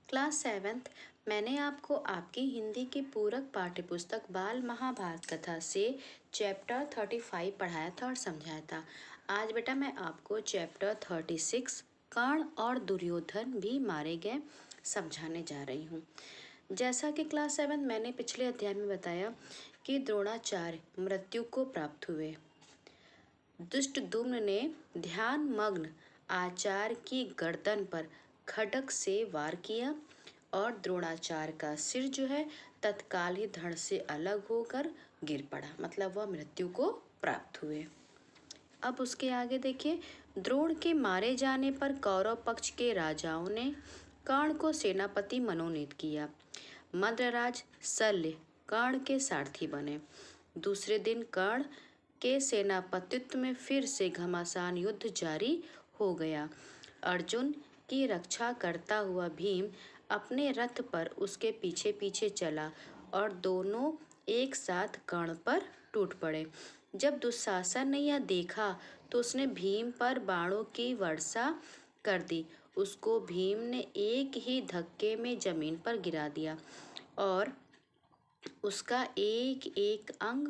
Class seventh मैंने आपको आपकी हिंदी की पूरक पाठ्यपुस्तक बाल महाभारत कथा से चैप्टर 35 पढ़ाया था और समझाया था। आज बेटा मैं आपको चैप्टर 36 कर्ण और दुर्योधन भी मारे गए समझाने जा रही हूँ। जैसा कि क्लास सेवेंथ मैंने पिछले अध्याय में बताया कि द्रोणाचार्य मृत्यु को प्राप्त हुए। दुष्टद्युम्न ने ध्यान मग्न आचार्य की गर्दन पर खड्ग से वार किया और द्रोणाचार्य का सिर जो है तत्काल ही धड़ से अलग होकर गिर पड़ा, मतलब वह मृत्यु को प्राप्त हुए। अब उसके आगे देखिए, द्रोण के मारे जाने पर कौरव पक्ष के राजाओं ने कर्ण को सेनापति मनोनीत किया। मद्रराज शल्य कर्ण के सारथी बने। दूसरे दिन कर्ण के सेनापतित्व में फिर से घमासान युद्ध जारी हो गया। अर्जुन की रक्षा करता हुआ भीम अपने रथ पर उसके पीछे पीछे चला और दोनों एक साथ कर्ण पर टूट पड़े। जब दुशासन ने यह देखा तो उसने भीम पर बाणों की वर्षा कर दी। उसको भीम ने एक ही धक्के में जमीन पर गिरा दिया और उसका एक एक अंग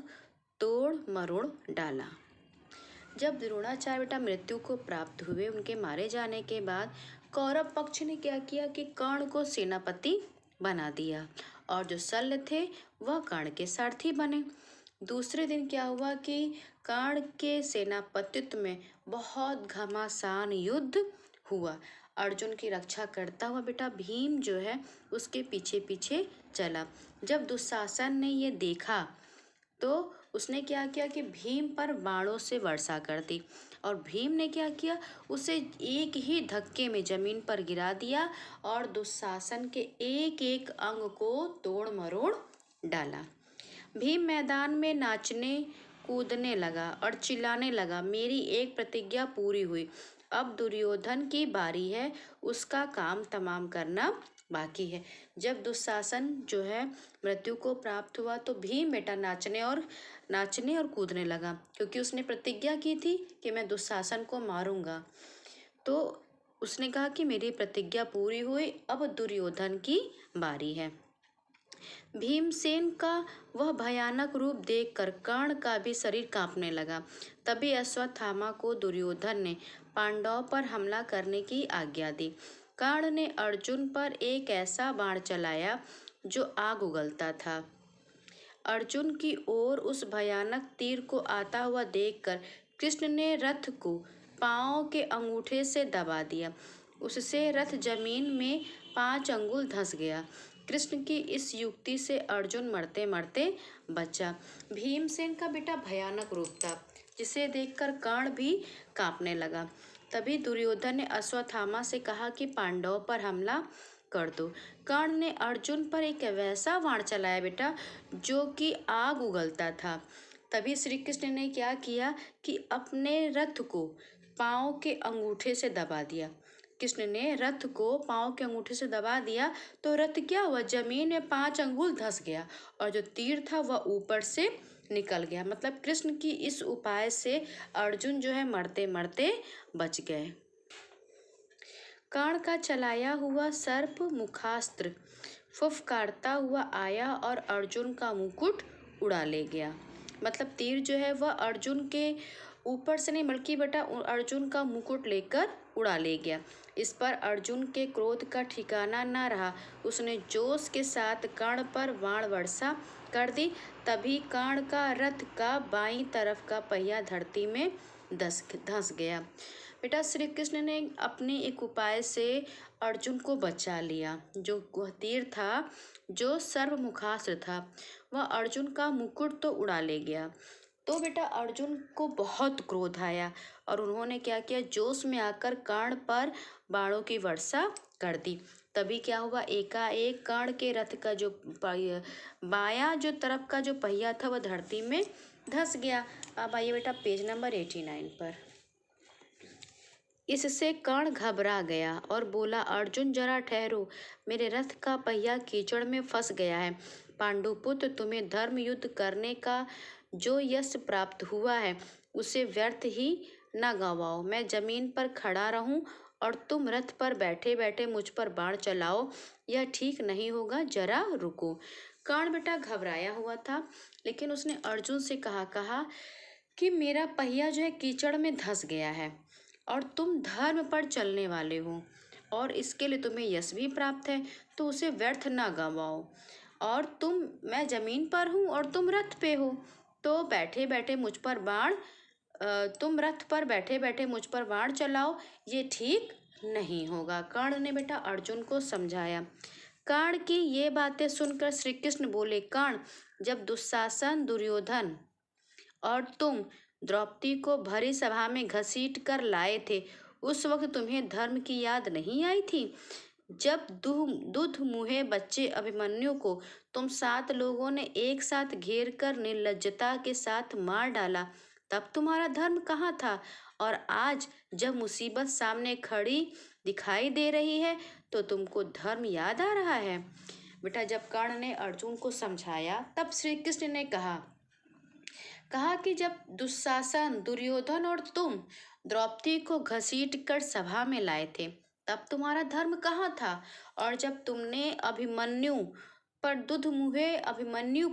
तोड़ मरोड़ डाला। जब द्रोणाचार्य बेटा मृत्यु को प्राप्त हुए, उनके मारे जाने के बाद कौरव पक्ष ने क्या किया कि कर्ण को सेनापति बना दिया और जो शल्य थे वह कर्ण के सारथी बने। दूसरे दिन क्या हुआ कि कर्ण के सेनापतित्व में बहुत घमासान युद्ध हुआ। अर्जुन की रक्षा करता हुआ बेटा भीम जो है उसके पीछे पीछे चला। जब दुशासन ने ये देखा तो उसने क्या किया कि भीम पर बाणों से वर्षा कर दी और भीम ने क्या किया, उसे एक ही धक्के में जमीन पर गिरा दिया और दुशासन के एक एक अंग को तोड़ मरोड़ डाला। भीम मैदान में नाचने कूदने लगा और चिल्लाने लगा, मेरी एक प्रतिज्ञा पूरी हुई, अब दुर्योधन की बारी है, उसका काम तमाम करना बाकी है। जब दुशासन जो है मृत्यु को प्राप्त हुआ तो भीम बेटा नाचने और कूदने लगा, क्योंकि उसने प्रतिज्ञा की थी कि मैं दुशासन को मारूंगा। तो उसने कहा कि मेरी प्रतिज्ञा पूरी हुई, अब दुर्योधन की बारी है। भीमसेन का वह भयानक रूप देखकर कर्ण का भी शरीर कांपने लगा। तभी अश्वत्थामा को दुर्योधन ने पांडवों पर हमला करने की आज्ञा दी। कर्ण ने अर्जुन पर एक ऐसा बाण चलाया जो आग उगलता था। अर्जुन की ओर उस भयानक तीर को आता हुआ देखकर कृष्ण ने रथ को पांव के अंगूठे से दबा दिया। उससे रथ जमीन में 5 अंगुल धंस गया। कृष्ण की इस युक्ति से अर्जुन मरते मरते बचा। भीमसेन का बेटा भयानक रूप था, जिसे देखकर कर्ण भी कांपने लगा। तभी दुर्योधन ने अश्वत्थामा से कहा कि पांडवों पर हमला कर दो। कर्ण ने अर्जुन पर एक वैसा बाण चलाया बेटा जो कि आग उगलता था। तभी श्री कृष्ण ने क्या किया कि अपने रथ को पांव के अंगूठे से दबा दिया। कृष्ण ने रथ को पांव के अंगूठे से दबा दिया तो रथ क्या हुआ, जमीन में 5 अंगुल धंस गया और जो तीर था वह ऊपर से निकल गया। मतलब कृष्ण की इस उपाय से अर्जुन जो है मरते मरते बच गए। कर्ण का चलाया हुआ सर्प मुखास्त्र फुफकारता हुआ आया और अर्जुन का मुकुट उड़ा ले गया। मतलब तीर जो है वह अर्जुन के ऊपर से नहीं बल्कि बेटा अर्जुन का मुकुट लेकर उड़ा ले गया। इस पर अर्जुन के क्रोध का ठिकाना न रहा। उसने जोश के साथ कर्ण पर बाण वर्षा कर दी। तभी कर्ण का रथ का बाईं तरफ का पहिया धरती में धंस गया। बेटा श्री कृष्ण ने अपने एक उपाय से अर्जुन को बचा लिया। जो तीर था, जो सर्वमुखास्त्र था, वह अर्जुन का मुकुट तो उड़ा ले गया। तो बेटा अर्जुन को बहुत क्रोध आया और उन्होंने क्या किया, जोश में आकर कर्ण पर बाणों की वर्षा कर दी। तभी क्या हुआ, एकाएक कर्ण के रथ का जो बायां जो तरफ का जो पहिया था वह धरती में धंस गया। अब आइए बेटा पेज नंबर 89 पर। इससे कर्ण घबरा गया और बोला, अर्जुन जरा ठहरो, मेरे रथ का पहिया कीचड़ में फंस गया है। पांडुपुत्र, तुम्हें धर्म युद्ध करने का जो यश प्राप्त हुआ है उसे व्यर्थ ही न गंवाओ। मैं जमीन पर खड़ा रहूं और तुम रथ पर बैठे बैठे मुझ पर बाण चलाओ, यह ठीक नहीं होगा, जरा रुको। कर्ण बेटा घबराया हुआ था, लेकिन उसने अर्जुन से कहा कि मेरा पहिया जो है कीचड़ में धंस गया है और तुम धर्म पर चलने वाले हो और इसके लिए तुम्हें यश भी प्राप्त है, तो उसे व्यर्थ ना गवाओ। और मैं जमीन पर हूँ और तुम रथ पे हो, तो बैठे बैठे मुझ पर बाण तुम रथ पर बैठे बैठे मुझ पर बाण चलाओ, ये ठीक नहीं होगा। कर्ण ने बेटा अर्जुन को समझाया। कर्ण की ये बातें सुनकर श्री कृष्ण बोले, कर्ण, जब दुशासन, दुर्योधन और तुम द्रौपदी को भरी सभा में घसीट कर लाए थे, उस वक्त तुम्हें धर्म की याद नहीं आई थी? जब दूध मुहे बच्चे अभिमन्यु को तुम 7 लोगों ने एक साथ घेर कर निर्लज्जता के साथ मार डाला, तब तुम्हारा धर्म कहाँ था? और आज जब मुसीबत सामने खड़ी दिखाई दे रही है, तो तुमको धर्म याद आ रहा है? बेटा जब कर्ण ने अर्जुन को समझाया, तब श्री कृष्ण ने कहा कि जब दुशासन, दुर्योधन और तुम द्रौपदी को घसीट कर सभा में लाए थे, तब तुम्हारा धर्म कहाँ था? और जब तुमने अभिमन्यु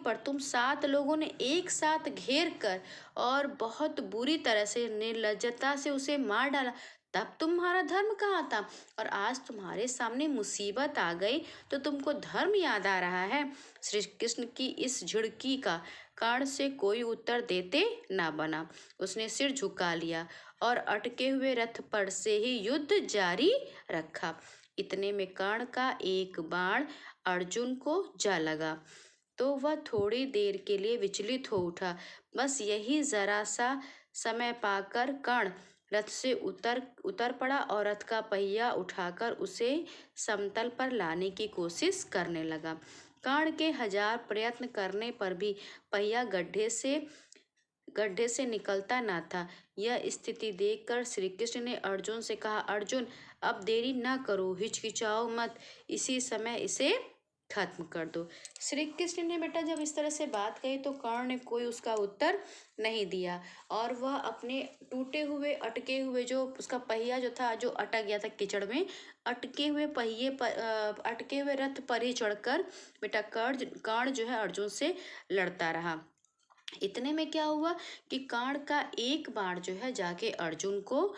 पर तुम 7 लोगों ने एक साथ घेर कर और बहुत बुरी तरह से निर्लज्जता से उसे मार डाला, तब तुम्हारा धर्म कहाँ था? और आज तुम्हारे सामने मुसीबत आ गई तो तुमको धर्म याद आ रहा है? श्री कृष्ण की इस झिड़की का कर्ण से कोई उत्तर देते ना बना। उसने सिर झुका लिया और अटके हुए रथ पर से ही युद्ध जारी रखा। इतने में कर्ण का एक बाण अर्जुन को जा लगा, तो वह थोड़ी देर के लिए विचलित हो उठा। बस यही जरा सा समय पाकर कर्ण रथ से उतर पड़ा और रथ का पहिया उठाकर उसे समतल पर लाने की कोशिश करने लगा। कर्ण के 1000 प्रयत्न करने पर भी पहिया गड्ढे से निकलता ना था। यह स्थिति देखकर श्री कृष्ण ने अर्जुन से कहा, अर्जुन, अब देरी ना करो, हिचकिचाओ मत, इसी समय इसे खत्म कर दो। श्री कृष्ण ने बेटा जब इस तरह से बात कही तो कर्ण ने कोई उसका उत्तर नहीं दिया और वह अपने टूटे हुए अटके हुए जो उसका पहिया जो था, जो अटक गया था कीचड़ में, अटके हुए रथ पर ही चढ़कर बेटा कर्ण जो है अर्जुन से लड़ता रहा। इतने में क्या हुआ कि कर्ण का एक बाण जो है जाके अर्जुन को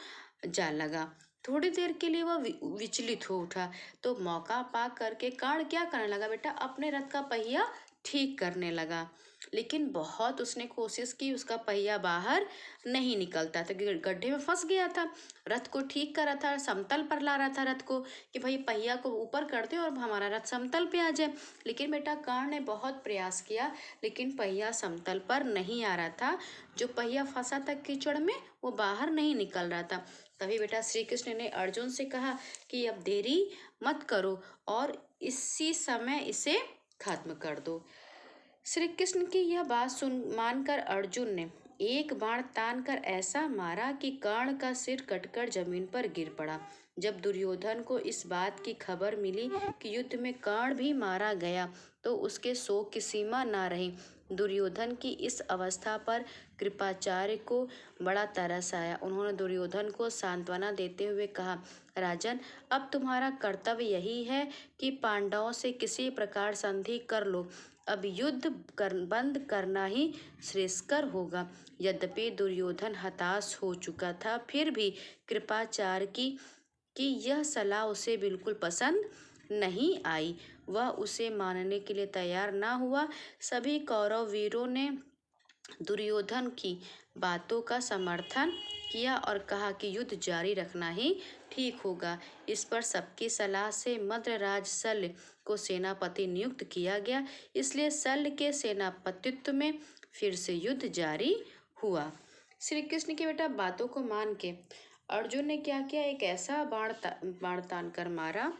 जा लगा। थोड़ी देर के लिए वह विचलित हो उठा, तो मौका पा करके कर्ण क्या करने लगा बेटा, अपने रथ का पहिया ठीक करने लगा। लेकिन बहुत उसने कोशिश की, उसका पहिया बाहर नहीं निकलता था, गड्ढे में फंस गया था। रथ को ठीक कर रहा था, समतल पर ला रहा था रथ को कि भाई पहिया को ऊपर कर दे और हमारा रथ समतल पे आ जाए। लेकिन बेटा कर्ण ने बहुत प्रयास किया, लेकिन पहिया समतल पर नहीं आ रहा था। जो पहिया फंसा था कीचड़ में, वो बाहर नहीं निकल रहा था। तभी बेटा श्री कृष्ण ने अर्जुन से कहा कि अब देरी मत करो और इसी समय इसे खत्म कर दो। श्री कृष्ण की यह बात मानकर अर्जुन ने एक बाण तान कर ऐसा मारा कि कर्ण का सिर कटकर जमीन पर गिर पड़ा। जब दुर्योधन को इस बात की खबर मिली कि युद्ध में कर्ण भी मारा गया, तो उसके शोक की सीमा ना रही। दुर्योधन की इस अवस्था पर कृपाचार्य को बड़ा तरस आया। उन्होंने दुर्योधन को सांत्वना देते हुए कहा, राजन, अब तुम्हारा कर्तव्य यही है कि पांडवों से किसी प्रकार संधि कर लो। अब युद्ध बंद करना ही श्रेयस्कर होगा। यद्यपि दुर्योधन हताश हो चुका था, फिर भी कृपाचार्य की यह सलाह उसे बिल्कुल पसंद नहीं आई। वह उसे मानने के लिए तैयार ना हुआ। सभी कौरव वीरों ने दुर्योधन की बातों का समर्थन किया और कहा कि युद्ध जारी रखना ही ठीक होगा। इस पर सबकी सलाह से मद्रराज शल्य को सेनापति नियुक्त किया गया। इसलिए शल्य के सेनापतित्व में फिर से युद्ध जारी हुआ। श्री कृष्ण की बेटा बातों को मान के अर्जुन ने क्या किया, एक ऐसा बाण तान कर मारा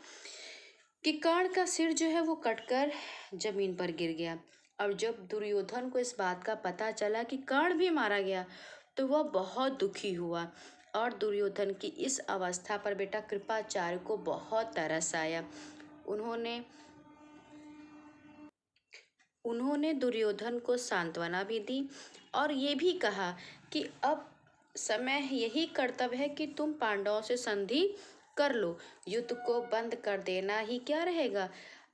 कि कर्ण का सिर जो है वो कटकर जमीन पर गिर गया। और जब दुर्योधन को इस बात का पता चला कि कर्ण भी मारा गया, तो वह बहुत दुखी हुआ और दुर्योधन की इस अवस्था पर बेटा कृपाचार्य को बहुत तरस आया। उन्होंने दुर्योधन को सांत्वना भी दी और ये भी कहा कि अब समय यही कर्तव्य है कि तुम पांडवों से संधि कर लो, युद्ध को बंद कर देना ही क्या रहेगा,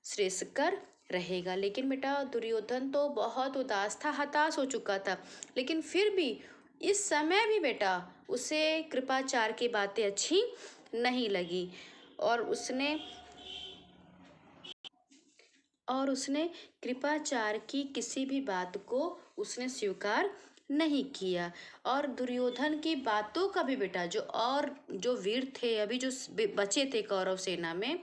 श्रेयस्कर रहेगा। लेकिन बेटा दुर्योधन तो बहुत उदास था, हताश हो चुका था, लेकिन फिर भी इस समय भी बेटा उसे कृपाचार्य की बातें अच्छी नहीं लगी और उसने कृपाचार्य की किसी भी बात को उसने स्वीकार नहीं किया। और दुर्योधन की बातों का भी बेटा जो वीर थे अभी जो बचे थे कौरव सेना में,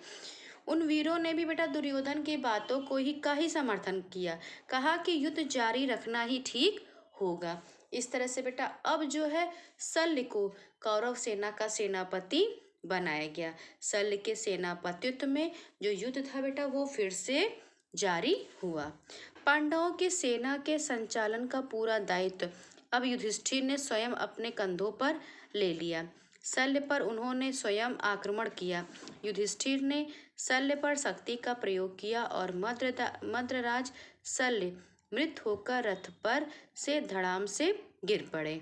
उन वीरों ने भी बेटा दुर्योधन की बातों को ही समर्थन किया, कहा कि युद्ध जारी रखना ही ठीक होगा। इस तरह से बेटा अब जो है शल्य को कौरव सेना का सेनापति बनाया गया। शल्य के सेनापतित्व में जो युद्ध था बेटा वो फिर से जारी हुआ। पांडवों की सेना के संचालन का पूरा दायित्व अब युधिष्ठिर ने स्वयं अपने कंधों पर ले लिया। शल्य पर उन्होंने स्वयं आक्रमण किया। युधिष्ठिर ने शल्य पर शक्ति का प्रयोग किया और मद्रराज शल्य मृत होकर रथ पर से धड़ाम से गिर पड़े।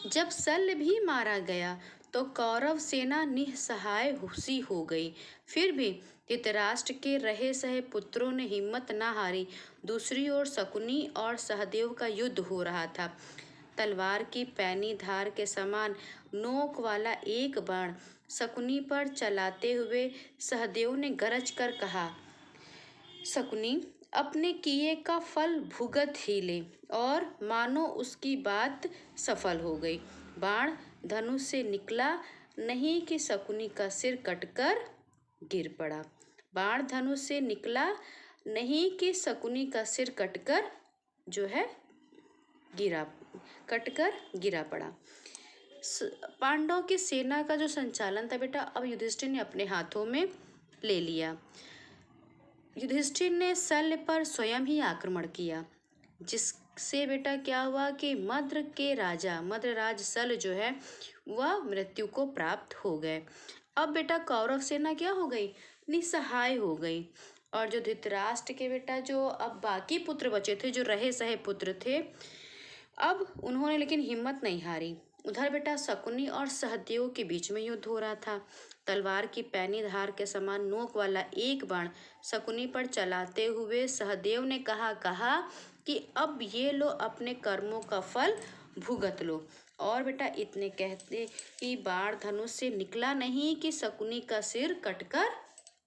जब शल्य भी मारा गया तो कौरव सेना निस्सहाय सी हो गई। फिर भी धृतराष्ट्र के रहे सहे पुत्रों ने हिम्मत न हारी। दूसरी ओर शकुनी और सहदेव का युद्ध हो रहा था। तलवार की पैनी धार के समान नोक वाला एक बाण शकुनी पर चलाते हुए सहदेव ने गरज कर कहा, शकुनी अपने किए का फल भुगत ही ले। और मानो उसकी बात सफल हो गई। बाण धनुष से निकला नहीं कि शकुनी का सिर कटकर गिर पड़ा। बाण धनुष से निकला नहीं कि शकुनी का सिर कटकर गिरा पड़ा। पांडवों की सेना का जो संचालन था बेटा अब युधिष्ठिर ने अपने हाथों में ले लिया। युधिष्ठिर ने शल्य पर स्वयं ही आक्रमण किया, जिससे बेटा क्या हुआ कि मद्रराज शल्य जो है वह मृत्यु को प्राप्त हो गए। अब बेटा कौरव सेना क्या हो गई, निस्सहाय हो गई। और जो धृतराष्ट्र के बेटा जो अब बाकी पुत्र बचे थे, जो रहे सहे पुत्र थे, अब उन्होंने लेकिन हिम्मत नहीं हारी। उधर बेटा शकुनी और सहदेव के बीच में युद्ध हो रहा था। तलवार की पैनी धार के समान नोक वाला एक बाण शकुनी पर चलाते हुए सहदेव ने कहा कि अब ये लो अपने कर्मों का फल भुगत लो। और बेटा इतने कहते कि बाण धनुष से निकला नहीं कि शकुनी का सिर कटकर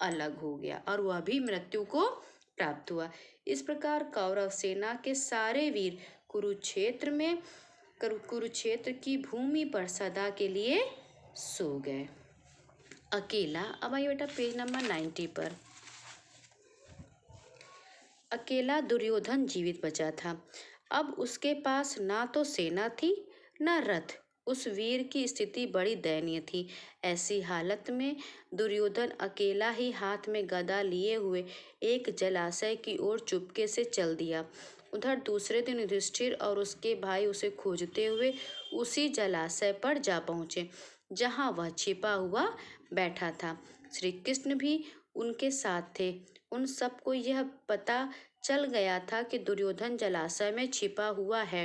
अलग हो गया और वह भी मृत्यु को प्राप्त हुआ। इस प्रकार कौरव सेना के सारे वीर कुरुक्षेत्र की भूमि पर सदा के लिए सो गए। अकेला, अब आइए बेटा पेज नंबर 90 पर। अकेला दुर्योधन जीवित बचा था। अब उसके पास ना तो सेना थी ना रथ। उस वीर की स्थिति बड़ी दयनीय थी। ऐसी हालत में दुर्योधन अकेला ही हाथ में गदा लिए हुए एक जलाशय की ओर चुपके से चल दिया। उधर दूसरे दिन युधिष्ठिर और उसके भाई उसे खोजते हुए उसी जलाशय पर जा पहुँचे जहाँ वह छिपा हुआ बैठा था। श्री कृष्ण भी उनके साथ थे। उन सबको यह पता चल गया था कि दुर्योधन जलाशय में छिपा हुआ है।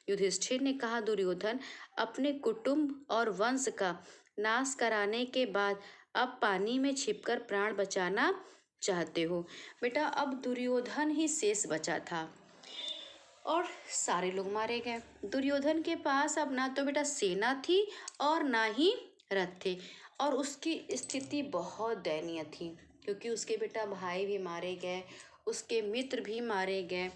युधिष्ठिर ने कहा, दुर्योधन अपने कुटुंब और वंश का नाश कराने के बाद अब पानी में छिपकर प्राण बचाना चाहते हो। बेटा अब दुर्योधन ही शेष बचा था और सारे लोग मारे गए। दुर्योधन के पास अब ना तो बेटा सेना थी और ना ही रथ थे और उसकी स्थिति बहुत दयनीय थी, क्योंकि उसके बेटा भाई भी मारे गए, उसके मित्र भी मारे गए।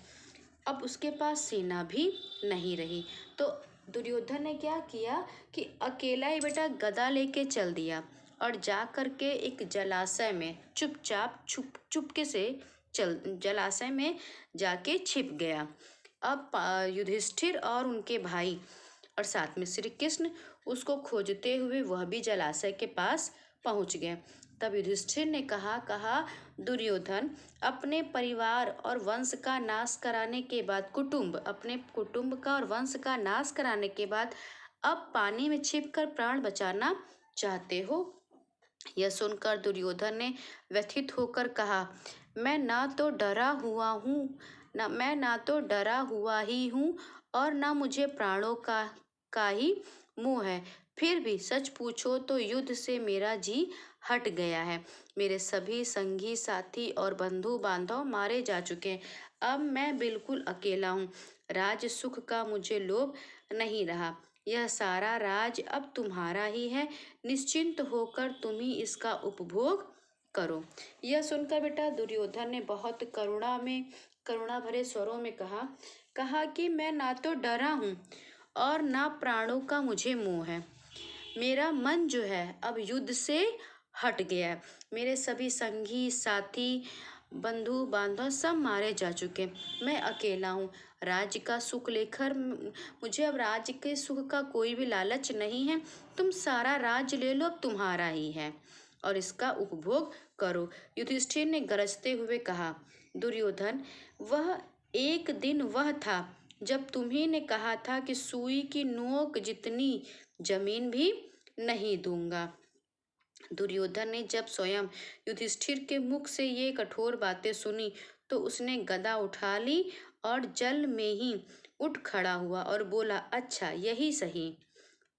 अब उसके पास सेना भी नहीं रही। तो दुर्योधन ने क्या किया कि अकेला ही बेटा गदा लेके चल दिया और जा कर के एक जलाशय में चुपचाप चुपके से जलाशय में जाके छिप गया। अब युधिष्ठिर और उनके भाई और साथ में श्री कृष्ण उसको खोजते हुए वह भी जलाशय के पास पहुंच गए। तब युधिष्ठिर ने कहा, दुर्योधन अपने परिवार और वंश का नाश कराने के बाद अपने कुटुंब का और वंश का नाश कराने के बाद अब पानी में छिपकर प्राण बचाना चाहते हो। यह सुनकर दुर्योधन ने व्यथित होकर कहा, मैं ना तो डरा हुआ ही हूँ और ना मुझे प्राणों का ही मोह है। फिर भी सच पूछो तो युद्ध से मेरा जी हट गया है। मेरे सभी संगी साथी और बंधु बांधव मारे जा चुके हैं। अब मैं बिल्कुल अकेला हूँ। राज सुख का मुझे लोभ नहीं रहा। यह सारा राज अब तुम्हारा ही है। निश्चिंत होकर तुम ही इसका उपभोग करो। यह सुनकर बेटा दुर्योधन ने बहुत करुणा भरे स्वरों में कहा कि मैं ना तो डरा हूँ और ना प्राणों का मुझे मोह है। मेरा मन जो है अब युद्ध से हट गया है। मेरे सभी संगी साथी बंधु बांधव सब मारे जा चुके हैं। मैं अकेला हूँ। राज्य का सुख लेकर मुझे अब राज्य के सुख का कोई भी लालच नहीं है। तुम सारा राज्य ले लो, अब तुम्हारा ही है और इसका उपभोग करो। युधिष्ठिर ने गरजते हुए कहा, दुर्योधन, वह एक दिन वह था जब तुम्ही ने कहा था कि सुई की नोक जितनी जमीन भी नहीं दूंगा। दुर्योधन ने जब स्वयं युधिष्ठिर के मुख से ये कठोर बातें सुनी तो उसने गदा उठा ली और जल में ही उठ खड़ा हुआ और बोला, अच्छा यही सही।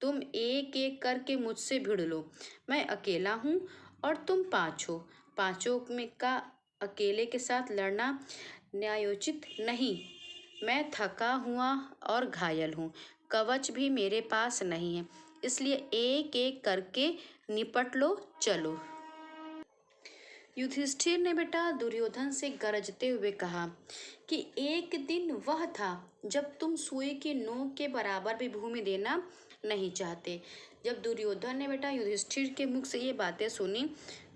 तुम एक एक करके मुझसे भिड़ लो। मैं अकेला हूँ और तुम पाँच हो। पांचों में का अकेले के साथ लड़ना न्यायोचित नहीं। मैं थका हुआ और घायल हूँ। कवच भी मेरे पास नहीं है। इसलिए एक एक करके निपट लो, चलो। युधिष्ठिर ने बेटा दुर्योधन से गरजते हुए कहा कि एक दिन वह था जब तुम सुई की नोक के बराबर भी भूमि देना नहीं चाहते। जब दुर्योधन ने बेटा युधिष्ठिर के मुख से ये बातें सुनी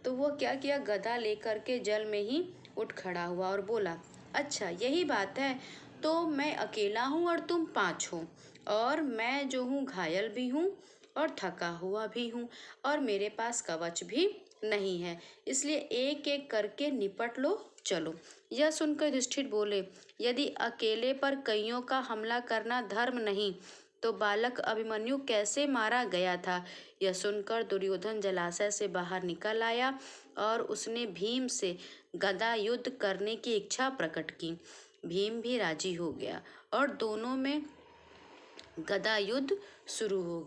तो वो क्या किया, गदा लेकर के जल में ही उठ खड़ा हुआ और बोला, अच्छा यही बात है। तो मैं अकेला हूँ और तुम पाँच हो और मैं जो हूँ घायल भी हूँ और थका हुआ भी हूँ और मेरे पास कवच भी नहीं है। इसलिए एक एक करके निपट लो, चलो। यह सुनकर युधिष्ठिर बोले, यदि अकेले पर कईयों का हमला करना धर्म नहीं तो बालक अभिमन्यु कैसे मारा गया था। यह सुनकर दुर्योधन जलाशय से बाहर निकल आया और उसने भीम से गदा युद्ध करने की इच्छा प्रकट की। भीम भी राजी हो गया और दोनों में गदा युद्ध शुरू हो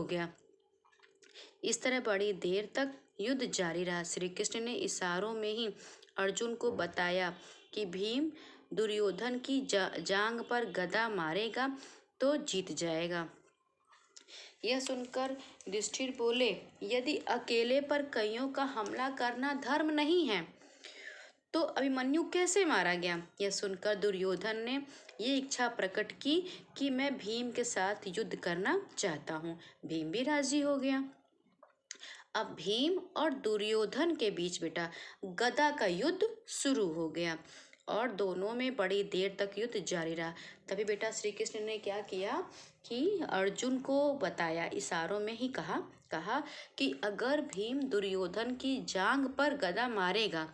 गया। इस तरह बड़ी देर तक युद्ध जारी रहा। श्री कृष्ण ने इशारों में ही अर्जुन को बताया कि भीम दुर्योधन की जांग पर गदा मारेगा तो जीत जाएगा। यह सुनकर युधिष्ठिर बोले, यदि अकेले पर कईयों का हमला करना धर्म नहीं है तो अभिमन्यु कैसे मारा गया। यह सुनकर दुर्योधन ने ये इच्छा प्रकट की कि मैं भीम के साथ युद्ध करना चाहता हूँ। भीम भी राजी हो गया। अब भीम और दुर्योधन के बीच बेटा गदा का युद्ध शुरू हो गया और दोनों में बड़ी देर तक युद्ध जारी रहा। तभी बेटा श्री कृष्ण ने क्या किया कि अर्जुन को बताया, इशारों में ही कहा कि अगर भीम दुर्योधन की जांग पर गदा मारेगा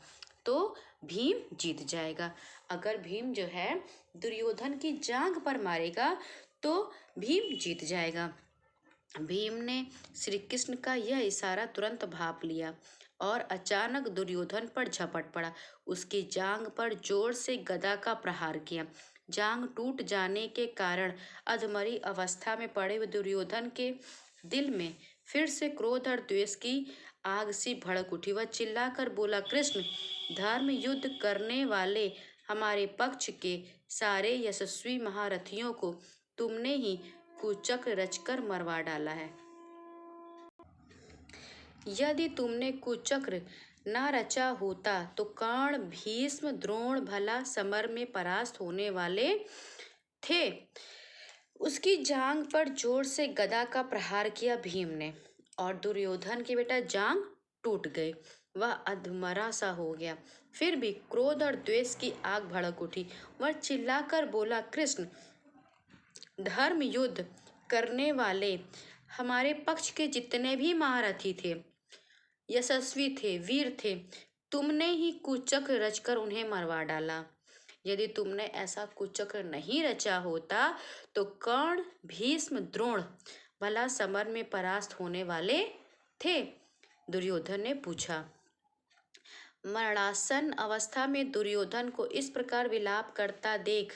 तो भीम जीत जाएगा। अगर भीम जो है दुर्योधन की जांग पर मारेगा तो भीम जीत जाएगा। भीम ने श्री कृष्ण का यह इशारा तुरंत भाप लिया और अचानक दुर्योधन पर झपट पड़ा। उसकी जांग पर जोर से गदा का प्रहार किया। जांग टूट जाने के कारण अधमरी अवस्था में पड़े हुए दुर्योधन के दिल में फिर से क्रोध और द्वेष की आग सी भड़क उठी। वह चिल्लाकर बोला, कृष्ण, धर्म युद्ध करने वाले हमारे पक्ष के सारे यशस्वी महारथियों को तुमने ही कुचक्र रचकर मरवा डाला है। यदि तुमने कुचक्र न रचा होता तो कर्ण, भीष्म, द्रोण भला समर में परास्त होने वाले थे। उसकी जांग पर जोर से गदा का प्रहार किया भीम ने और दुर्योधन की बेटा जांग टूट गई। वह अधमरा सा हो गया। फिर भी क्रोध और द्वेष की आग भड़क उठी। वह चिल्लाकर बोला, कृष्ण, धर्म युद्ध करने वाले हमारे पक्ष के जितने भी महारथी थे, यशस्वी थे, वीर थे, तुमने ही कुचक्र रचकर उन्हें मरवा डाला। यदि तुमने ऐसा कुचक्र नहीं रचा होता तो कर्ण, भीष्म, द्रोण भला समर में परास्त होने वाले थे। दुर्योधन ने पूछा। मरणासन अवस्था में दुर्योधन को इस प्रकार विलाप करता देख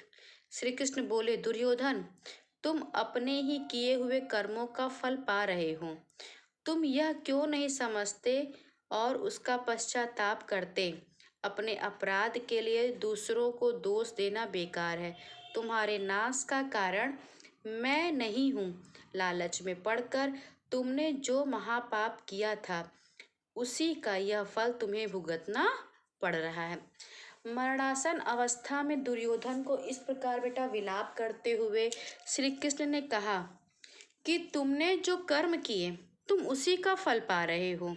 श्री कृष्ण बोले, दुर्योधन, तुम अपने ही किए हुए कर्मों का फल पा रहे हो। तुम यह क्यों नहीं समझते और उसका पश्चाताप करते? अपने अपराध के लिए दूसरों को दोष देना बेकार है। तुम्हारे नाश का कारण मैं नहीं हूँ। लालच में पड़कर तुमने जो महापाप किया था, उसी का यह फल तुम्हें भुगतना पड़ रहा है। मरणासन अवस्था में दुर्योधन को इस प्रकार बेटा विलाप करते हुए श्री कृष्ण ने कहा कि तुमने जो कर्म किए तुम उसी का फल पा रहे हो,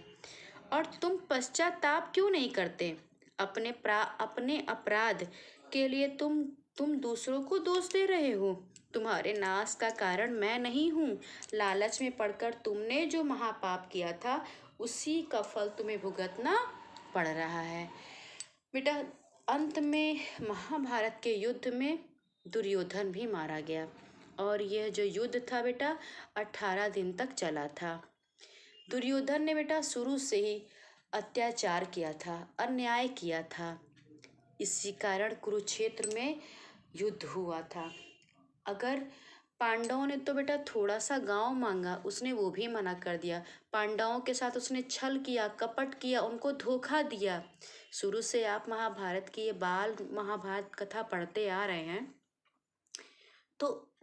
और तुम पश्चाताप क्यों नहीं करते? अपने अपराध के लिए तुम दूसरों को दोष दे रहे हो। तुम्हारे नाश का कारण मैं नहीं हूँ। लालच में पड़कर तुमने जो महापाप किया था, उसी का फल तुम्हें भुगतना पड़ रहा है। बेटा, अंत में महाभारत के युद्ध में दुर्योधन भी मारा गया, और यह जो युद्ध था बेटा 18 दिन तक चला था। दुर्योधन ने बेटा शुरू से ही अत्याचार किया था, अन्याय किया था। इसी कारण कुरुक्षेत्र में युद्ध हुआ था। अगर पांडवों ने तो बेटा थोड़ा सा गांव मांगा, उसने वो भी मना कर दिया। पांडवों के साथ उसने छल किया, कपट किया, उनको धोखा दिया। शुरू से आप महाभारत की ये बाल महाभारत कथा पढ़ते आ रहे हैं, तो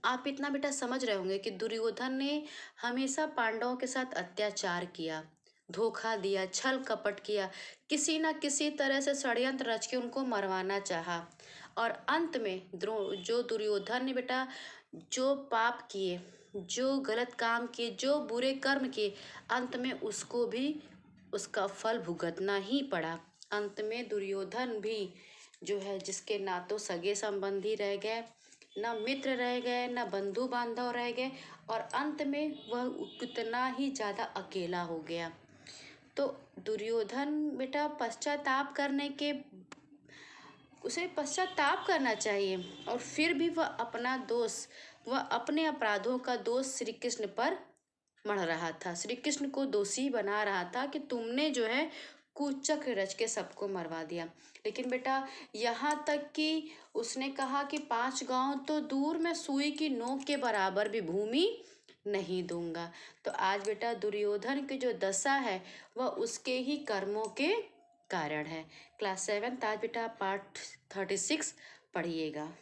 आप इतना बेटा समझ रहे होंगे कि दुर्योधन ने हमेशा पांडवों के साथ अत्याचार किया, धोखा दिया, छल कपट किया, किसी ना किसी तरह से षड्यंत्र रच के उनको मरवाना चाहा। और अंत में जो दुर्योधन ने बेटा जो पाप किए, जो गलत काम किए, जो बुरे कर्म किए, अंत में उसको भी उसका फल भुगतना ही पड़ा। अंत में दुर्योधन भी जो है, जिसके ना तो सगे संबंधी रह गए, न मित्र रह गए, न बंधु बांधव रह गए, और अंत में वह कितना ही ज़्यादा अकेला हो गया। तो दुर्योधन बेटा पश्चाताप करने के उसे पश्चाताप करना चाहिए, और फिर भी वह अपने अपराधों का दोष श्री कृष्ण पर मढ़ रहा था, श्री कृष्ण को दोषी बना रहा था कि तुमने जो है कुचक्र रच के सबको मरवा दिया। लेकिन बेटा यहाँ तक कि उसने कहा कि 5 गांव तो दूर, मैं सुई की नोक के बराबर भी भूमि नहीं दूंगा। तो आज बेटा दुर्योधन की जो दशा है वह उसके ही कर्मों के कारण है। क्लास 7 आज बेटा पार्ट 36 पढ़िएगा।